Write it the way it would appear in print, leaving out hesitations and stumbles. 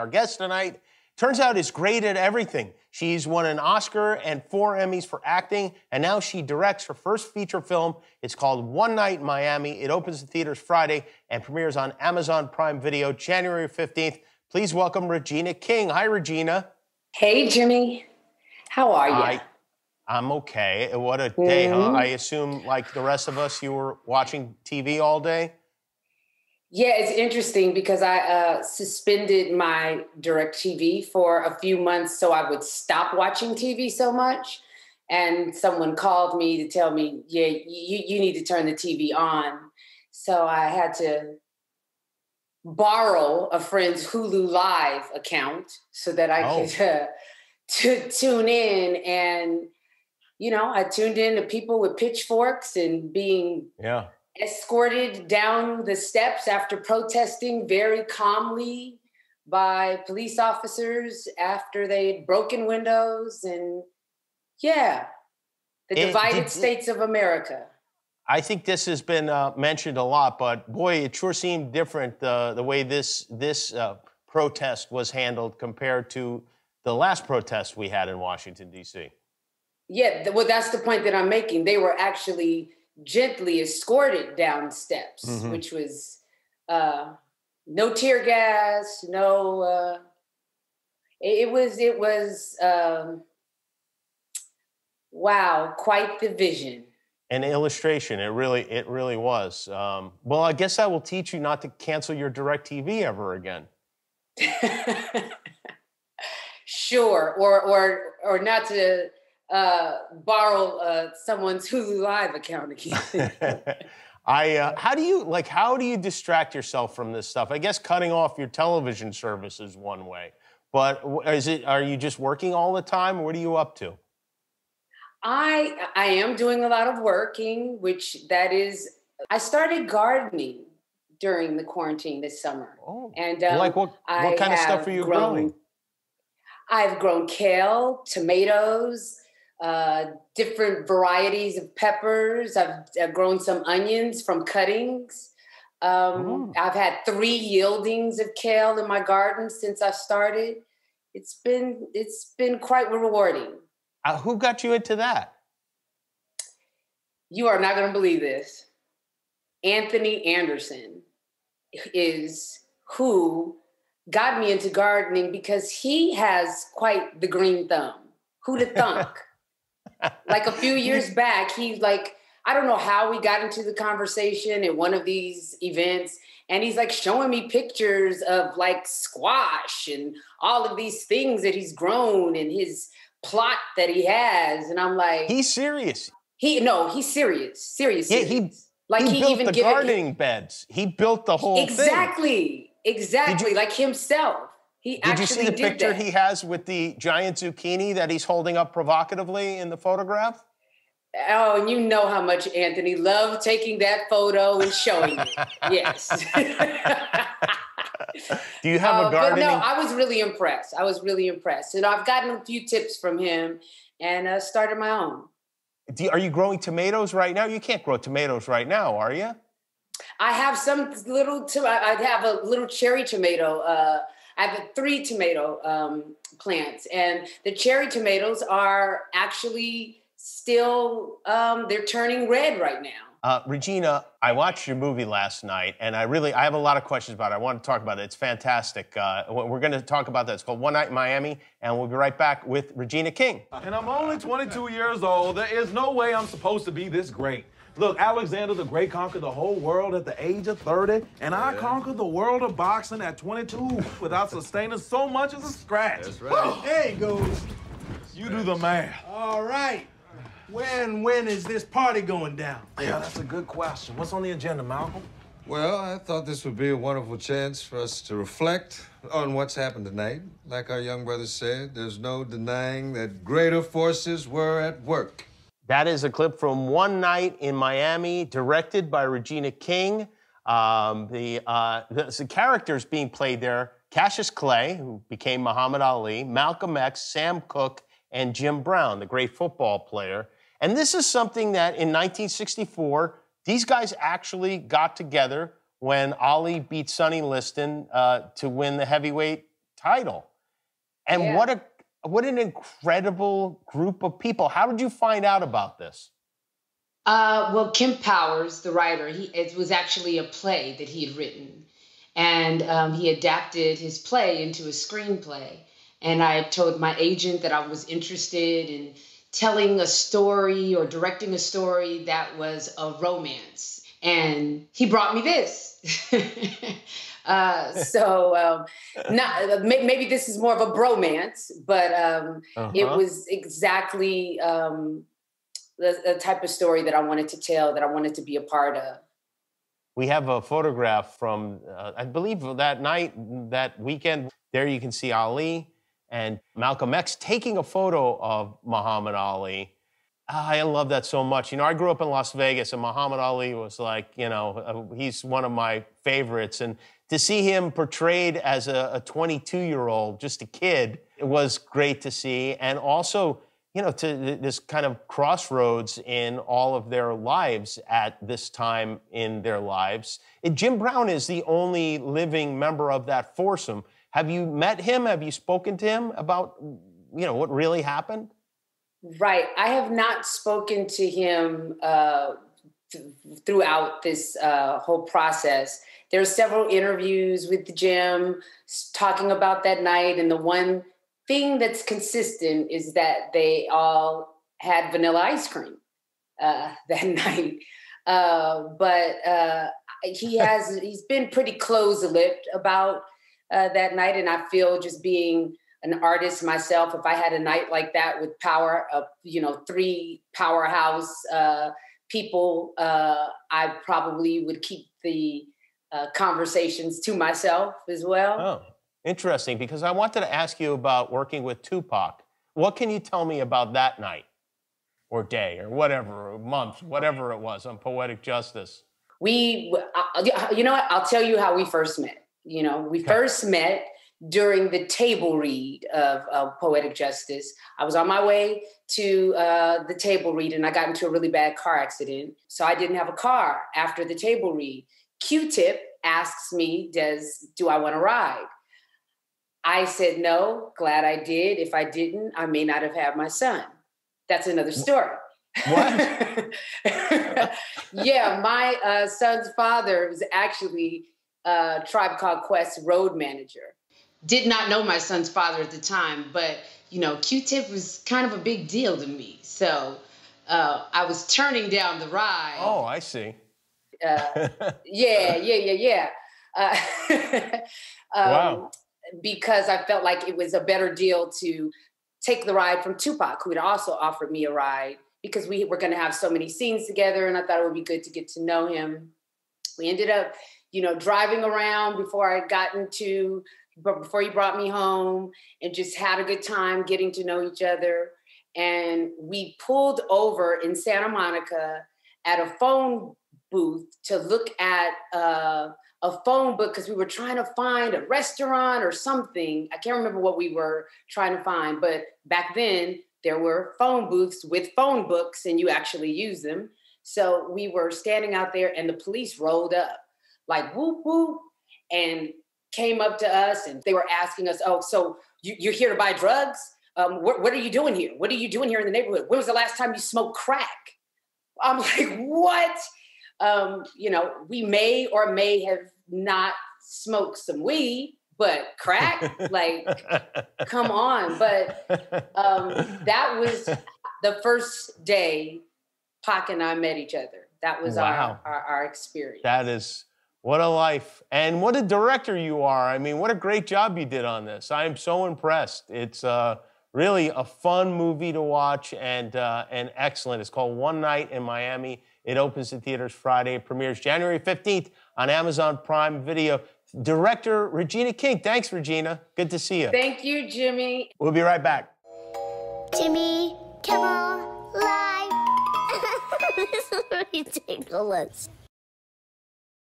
Our guest tonight, turns out, is great at everything. She's won an Oscar and 4 Emmys for acting, and now she directs her first feature film. It's called One Night in Miami. It opens in theaters Friday and premieres on Amazon Prime Video January 15th. Please welcome Regina King. Hi, Regina. Hey, Jimmy. How are you? I'm okay. What a day, huh? I assume, like the rest of us, you were watching TV all day? Yeah, it's interesting because I suspended my DirecTV for a few months so I would stop watching TV so much. And someone called me to tell me, yeah, you need to turn the TV on. So I had to borrow a friend's Hulu Live account so that I could tune in. And, you know, I tuned in to people with pitchforks and being escorted down the steps after protesting very calmly by police officers after they'd broken windows and, the divided states of America. I think this has been mentioned a lot, but boy, it sure seemed different the way this protest was handled compared to the last protest we had in Washington, D.C. Yeah, well, that's the point that I'm making. They were actually gently escorted down steps, which was no tear gas, no. It was wow, quite the vision. An illustration. It really was. Well, I guess that will teach you not to cancel your DirecTV ever again. Sure, or not to borrow someone's Hulu Live account again. How do you distract yourself from this stuff? I guess cutting off your television service is one way, but are you just working all the time? Or what are you up to? I am doing a lot of working, I started gardening during the quarantine this summer. Oh, and like what kind of stuff are you growing? I've grown kale, tomatoes, different varieties of peppers. I've grown some onions from cuttings. I've had 3 yieldings of kale in my garden since I started. It's been quite rewarding. Who got you into that? You are not going to believe this. Anthony Anderson is who got me into gardening because he has quite the green thumb. Who'd have thunk? Like a few years back, he's like, I don't know how we got into the conversation at one of these events. And he's like showing me pictures of like squash and all of these things that he's grown and his plot that he has. And I'm like, he's serious. He's serious. Serious. Yeah, he built the gardening beds. He built the whole thing. Exactly. Like himself. Did you see the picture he has with the giant zucchini that he's holding up provocatively in the photograph? Oh, and you know how much Anthony loved taking that photo and showing it. Yes. Do you have a gardening? But no, I was really impressed. And I've gotten a few tips from him and started my own. Are you growing tomatoes right now? You can't grow tomatoes right now, are you? I have some I have a little cherry tomato. I have 3 tomato plants, and the cherry tomatoes are actually still, they're turning red right now. Regina, I watched your movie last night, and I have a lot of questions about it. I want to talk about it. It's fantastic. We're going to talk about that. It's called One Night in Miami, and we'll be right back with Regina King. And I'm only 22 years old. There is no way I'm supposed to be this great. Look, Alexander the Great conquered the whole world at the age of 30, and I conquered the world of boxing at 22 without sustaining so much as a scratch. That's right. There he goes. You do the math. All right. When is this party going down? Yeah, that's a good question. What's on the agenda, Malcolm? Well, I thought this would be a wonderful chance for us to reflect on what's happened tonight. Like our young brother said, there's no denying that greater forces were at work. That is a clip from One Night in Miami, directed by Regina King. The characters being played there, Cassius Clay, who became Muhammad Ali, Malcolm X, Sam Cooke, and Jim Brown, the great football player. And this is something that in 1964, these guys actually got together when Ali beat Sonny Liston to win the heavyweight title. And Yeah. what an incredible group of people. How did you find out about this? Well, Kim Powers, the writer, it was actually a play that he had written. And he adapted his play into a screenplay. And I told my agent that I was interested in telling a story or directing a story that was a romance. And he brought me this. Maybe this is more of a bromance, but it was exactly the type of story that I wanted to tell, that I wanted to be a part of. We have a photograph from, I believe, that night, that weekend. There you can see Ali and Malcolm X taking a photo of Muhammad Ali. I love that so much. You know, I grew up in Las Vegas, and Muhammad Ali was like, you know, he's one of my favorites. And to see him portrayed as a 22-year-old, just a kid, it was great to see. And also, you know, to this kind of crossroads in all of their lives at this time in their lives. Jim Brown is the only living member of that foursome. Have you met him? Have you spoken to him about, you know, what really happened? Right. I have not spoken to him throughout this whole process. There are several interviews with Jim talking about that night, and the one thing that's consistent is that they all had vanilla ice cream that night. But he's been pretty close-lipped about that night, and I feel, just being an artist myself, if I had a night like that with three powerhouse people, I probably would keep the conversations to myself as well. Oh, interesting, because I wanted to ask you about working with Tupac. What can you tell me about that night or day or whatever, or month, whatever it was on Poetic Justice? You know what? I'll tell you how we first met. You know, we first met during the table read of Poetic Justice. I was on my way to the table read, and I got into a really bad car accident. So I didn't have a car after the table read. Q-Tip asks me, do I want to ride? I said, no, glad I did. If I didn't, I may not have had my son. That's another story. What? Yeah, my son's father was actually Tribe Called Quest road manager. Did not know my son's father at the time, but, you know, Q-Tip was kind of a big deal to me. So I was turning down the ride. Oh, I see. Yeah. Wow. Because I felt like it was a better deal to take the ride from Tupac, who had also offered me a ride, because we were going to have so many scenes together, and I thought it would be good to get to know him. We ended up, you know, driving around before he brought me home, and just had a good time getting to know each other. And we pulled over in Santa Monica at a phone booth to look at a phone book, because we were trying to find a restaurant or something. I can't remember what we were trying to find, but back then there were phone booths with phone books, and you actually use them. So we were standing out there, and the police rolled up like whoop, whoop, and came up to us, and they were asking us, oh, so you're here to buy drugs? What are you doing here? What are you doing here in the neighborhood? When was the last time you smoked crack? I'm like, what? You know, we may or may have not smoked some weed, but crack, like, come on. But that was the first day Pac and I met each other. That was our experience. That is, what a life. And what a director you are. I mean, what a great job you did on this. I am so impressed. It's really a fun movie to watch, and excellent. It's called One Night in Miami. It opens in theaters Friday. It premieres January 15th on Amazon Prime Video. Director Regina King. Thanks, Regina. Good to see you. Thank you, Jimmy. We'll be right back. Jimmy Kimmel Live. This is ridiculous.